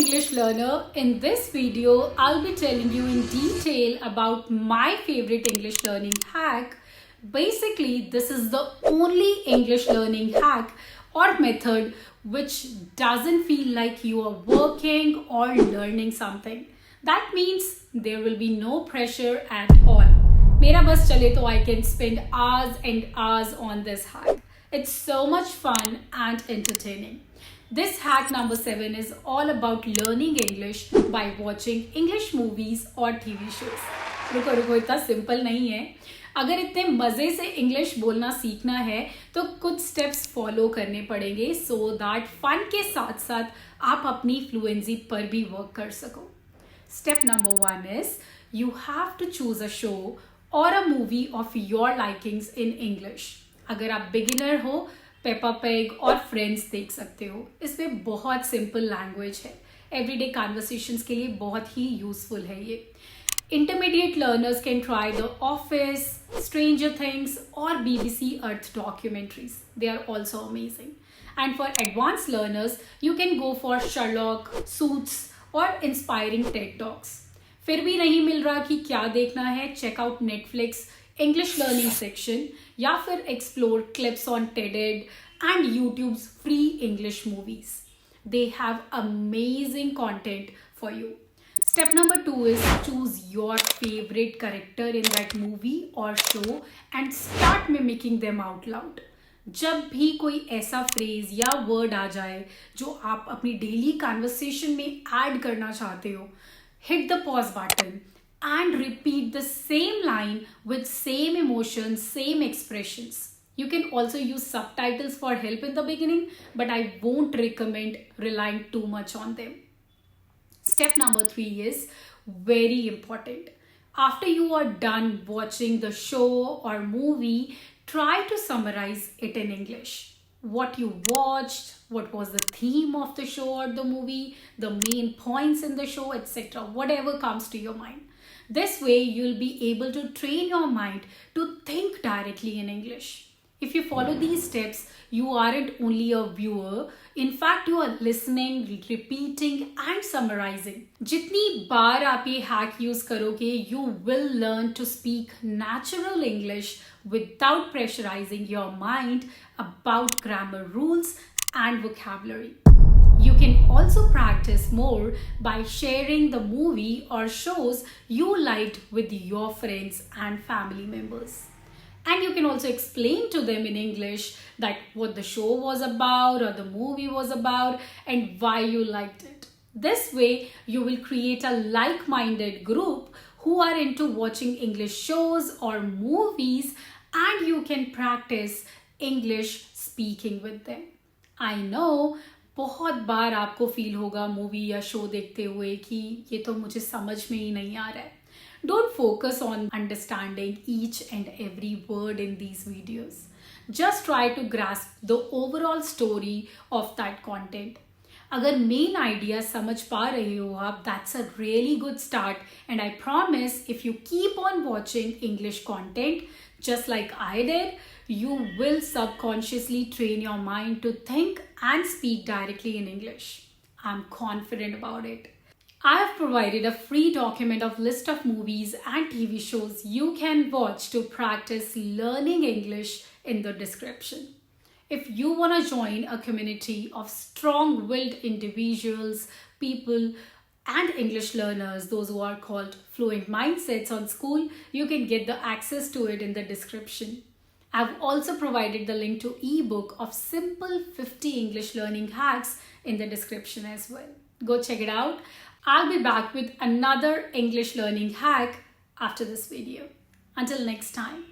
English learner. In this video, I'll be telling you in detail about my favorite English learning hack. Basically, this is the only English learning hack or method which doesn't feel like you are working or learning something. That means there will be no pressure at all. मेरा बस चले तो I can spend hours and hours on this hack. It's so much fun and entertaining. This hack number 7 is all about learning English by watching English movies और TV shows. रुको रुको, इतना simple नहीं है. अगर इतने मज़े से इंग्लिश बोलना सीखना है तो कुछ स्टेप्स फॉलो करने पड़ेंगे सो दैट फन के साथ साथ आप अपनी फ्लुएंसी पर भी वर्क कर सको. Step number 1 is you have to choose a show or a movie of your likings in English. अगर आप बिगिनर हो, पेपा पिग और फ्रेंड्स देख सकते हो. इसमें बहुत सिंपल लैंग्वेज है. एवरीडे कन्वर्सेशंस के लिए बहुत ही यूजफुल है ये. Intermediate learners can try the Office, Stranger Things और BBC Earth documentaries. They are also amazing. And for advance learners you can go for Sherlock, Suits और इंस्पायरिंग टेड टॉक्स. फिर भी नहीं मिल रहा कि क्या देखना है, check out Netflix English learning section या फिर explore clips on TED-Ed and YouTube's free English movies. They have amazing content for you. Step number 2 is choose your favorite character in that movie or show and start mimicking them out loud. जब भी कोई ऐसा phrase या word आ जाए जो आप अपनी daily conversation में ऐड करना चाहते हो, hit the pause button and repeat the same line with same emotions, same expressions. You can also use subtitles for help in the beginning, but I won't recommend relying too much on them. Step number 3 is very important. After you are done watching the show or movie, try to summarize it in English. What you watched, what was the theme of the show or the movie, the main points in the show, etc. Whatever comes to your mind. This way, you'll be able to train your mind to think directly in English. If you follow these steps, you aren't only a viewer. In fact, you are listening, repeating and summarizing. जितनी बार आप ये hack use करोगे, you will learn to speak natural English without pressurizing your mind about grammar rules and vocabulary. You can also practice more by sharing the movie or shows you liked with your friends and family members. And you can also explain to them in English that what the show was about or the movie was about and why you liked it. This way, you will create a like-minded group who are into watching English shows or movies, and you can practice English speaking with them. I know, बहुत बार आपको feel होगा movie या show देखते हुए कि ये तो मुझे समझ में ही नहीं आ रहा है. Don't focus on understanding each and every word in these videos. Just try to grasp the overall story of that content. अगर मेन आइडिया समझ पा रहे हो आप, that's a really good start, and I promise if you keep on watching English content just like I did, you will subconsciously train your mind to think and speak directly in English. I'm confident about it. I have provided a free document of list of movies and TV shows you can watch to practice learning English in the description. If you want to join a community of strong-willed individuals, people, and English learners, those who are called Fluent Mindsets on School, you can get the access to it in the description. I've also provided the link to ebook of simple 50 English learning hacks in the description as well. Go check it out. I'll be back with another English learning hack after this video. Until next time.